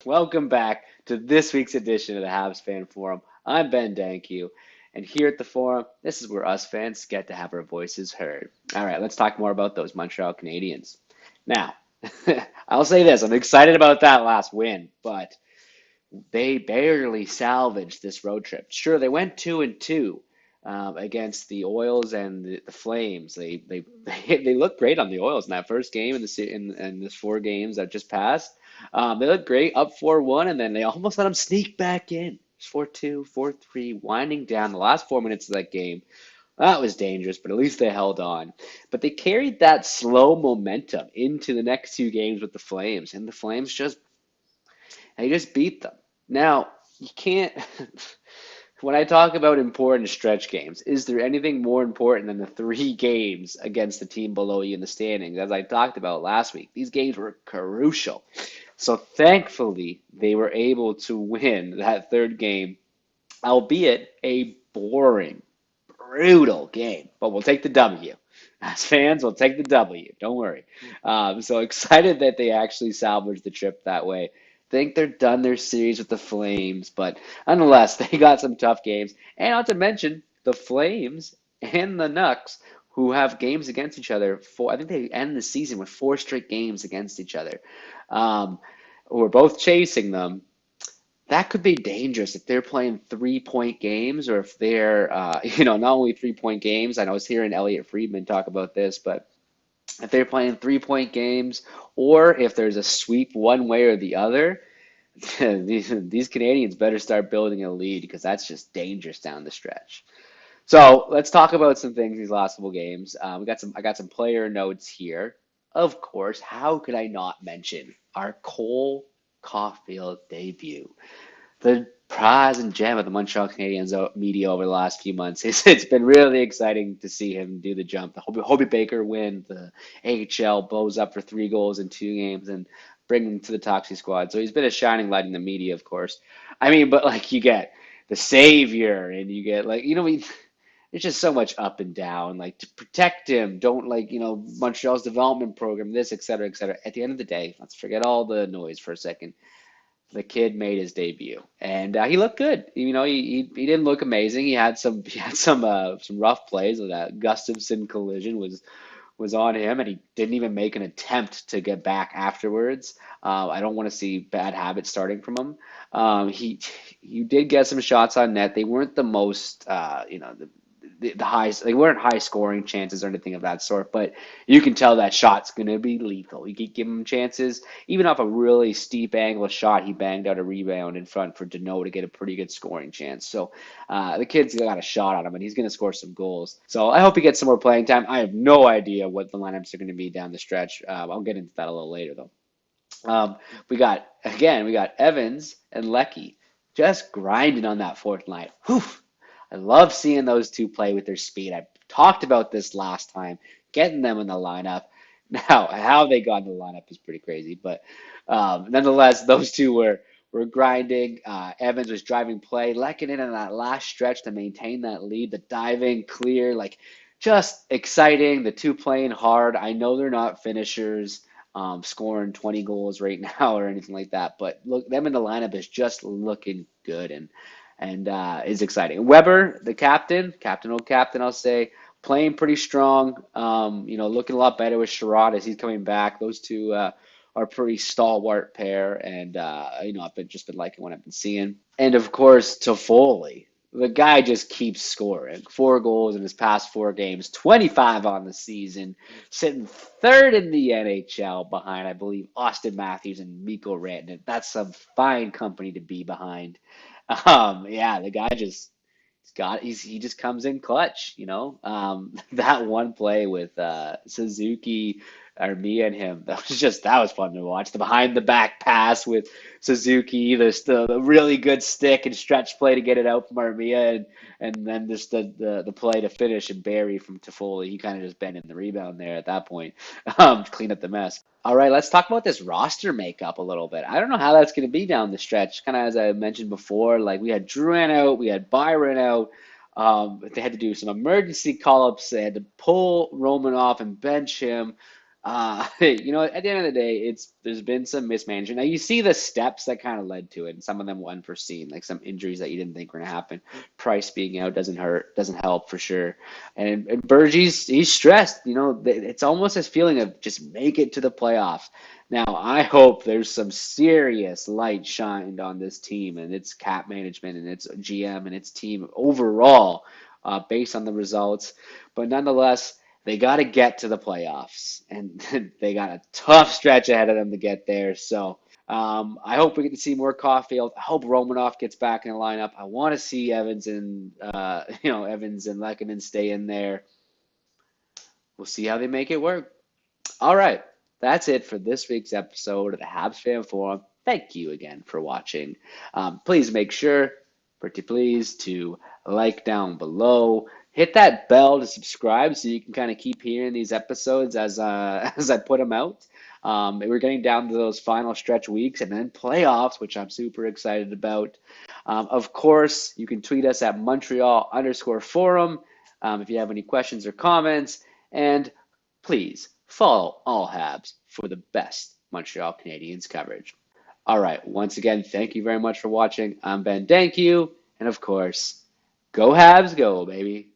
Welcome back to this week's edition of the Habs Fan Forum. I'm Ben Dankiw, and here at the forum, this is where us fans get to have our voices heard. All right, let's talk more about those Montreal Canadiens. Now, I'll say this, I'm excited about that last win, but they barely salvaged this road trip. Sure, they went 2-2 against the Oils and the Flames. They looked great on the Oils in that first game in this 4 games that just passed. They looked great, up 4-1, and then they almost let them sneak back in. 4-2, 4-3, winding down the last 4 minutes of that game. That was dangerous, but at least they held on. But they carried that slow momentum into the next 2 games with the Flames, and the Flames just beat them. Now, you can't. When I talk about important stretch games, is there anything more important than the 3 games against the team below you in the standings? As I talked about last week, these games were crucial. So thankfully, they were able to win that third game, albeit a boring, brutal game. But we'll take the W. As fans, we'll take the W. Don't worry. So excited that they actually salvaged the trip that way. Think they're done their series with the Flames, but nonetheless, they got some tough games. And not to mention the Flames and the Nucks, who have games against each other. I think they end the season with 4 straight games against each other. Um, who are both chasing them. That could be dangerous if they're playing 3-point games, or if they're, not only 3-point games. I was hearing Elliot Friedman talk about this, but if they're playing 3-point games, or if there's a sweep one way or the other, these Canadians better start building a lead because that's just dangerous down the stretch. So let's talk about some things these last couple games. I got some player notes here. Of course, how could I not mention our Cole Caufield debut? The prize and gem of the Montreal Canadiens media over the last few months. It's been really exciting to see him do the jump. Hobie Baker win the AHL, blows up for 3 goals in 2 games, and bring him to the Toxie squad. So he's been a shining light in the media, of course. I mean, but like you get the savior, and you get there's just so much up and down. Like to protect him, don't Montreal's development program, this, et cetera, et cetera. At the end of the day, let's forget all the noise for a second. The kid made his debut, and he looked good. He didn't look amazing. He had some rough plays. That Gustafson collision was on him, and he didn't even make an attempt to get back afterwards. I don't want to see bad habits starting from him. He did get some shots on net. They weren't the most, the highest. They weren't high scoring chances or anything of that sort. But you can tell that shot's going to be lethal. You keep giving him chances, even off a really steep angle shot. He banged out a rebound in front for Deneau to get a pretty good scoring chance. So the kid's got a shot on him, and he's going to score some goals. So I hope he gets some more playing time. I have no idea what the lineups are going to be down the stretch. I'll get into that a little later, though. We got Evans and Lecky just grinding on that fourth line. Whew. I love seeing those two play with their speed. I talked about this last time, getting them in the lineup. Now, how they got in the lineup is pretty crazy, but nonetheless, those two were grinding. Evans was driving play, Lekin in on that last stretch to maintain that lead. The diving, clear, just exciting. The two playing hard. I know they're not finishers, scoring 20 goals right now or anything like that, but look, them in the lineup is just looking good, and is exciting. Weber, the old captain, I'll say, playing pretty strong. Looking a lot better with Sherrod as he's coming back. Those two are a pretty stalwart pair, and I've been liking what I've been seeing. And of course, Toffoli. The guy just keeps scoring. 4 goals in his past 4 games, 25 on the season, sitting third in the NHL behind, I believe, Austin Matthews and Mikko Rantanen. That's some fine company to be behind. Yeah, the guy he just comes in clutch, that one play with Suzuki, Armia and him, that was fun to watch. The behind the back pass with Suzuki, the really good stick and stretch play to get it out from Armia, and then just the play to finish and Barry from Toffoli. He kind of just bent in the rebound there at that point, to clean up the mess. All right, let's talk about this roster makeup a little bit. I don't know how that's going to be down the stretch. Kind of as I mentioned before, we had Drouin out, we had Byron out. They had to do some emergency call-ups. They had to pull Roman off and bench him. At the end of the day, there's been some mismanagement. Now you see the steps that kind of led to it, and some of them were unforeseen, like some injuries that you didn't think were gonna happen. Price being out doesn't help for sure. And Bergie's he's stressed. It's almost this feeling of just make it to the playoffs. Now I hope there's some serious light shined on this team and its cap management and its GM and its team overall, based on the results. But nonetheless, they got to get to the playoffs, and they got a tough stretch ahead of them to get there. So I hope we get to see more Caufield. I hope Romanov gets back in the lineup. I want to see Evans and Lehkonen stay in there. We'll see how they make it work. All right, that's it for this week's episode of the Habs Fan Forum. Thank you again for watching. Please make sure, pretty please, to like down below. Hit that bell to subscribe so you can kind of keep hearing these episodes as as I put them out. We're getting down to those final stretch weeks and then playoffs, which I'm super excited about. Of course, you can tweet us at Montreal_Forum if you have any questions or comments. And please follow all Habs for the best Montreal Canadiens coverage. All right, once again, thank you very much for watching. I'm Ben Dankiw, and of course, go Habs, go, baby.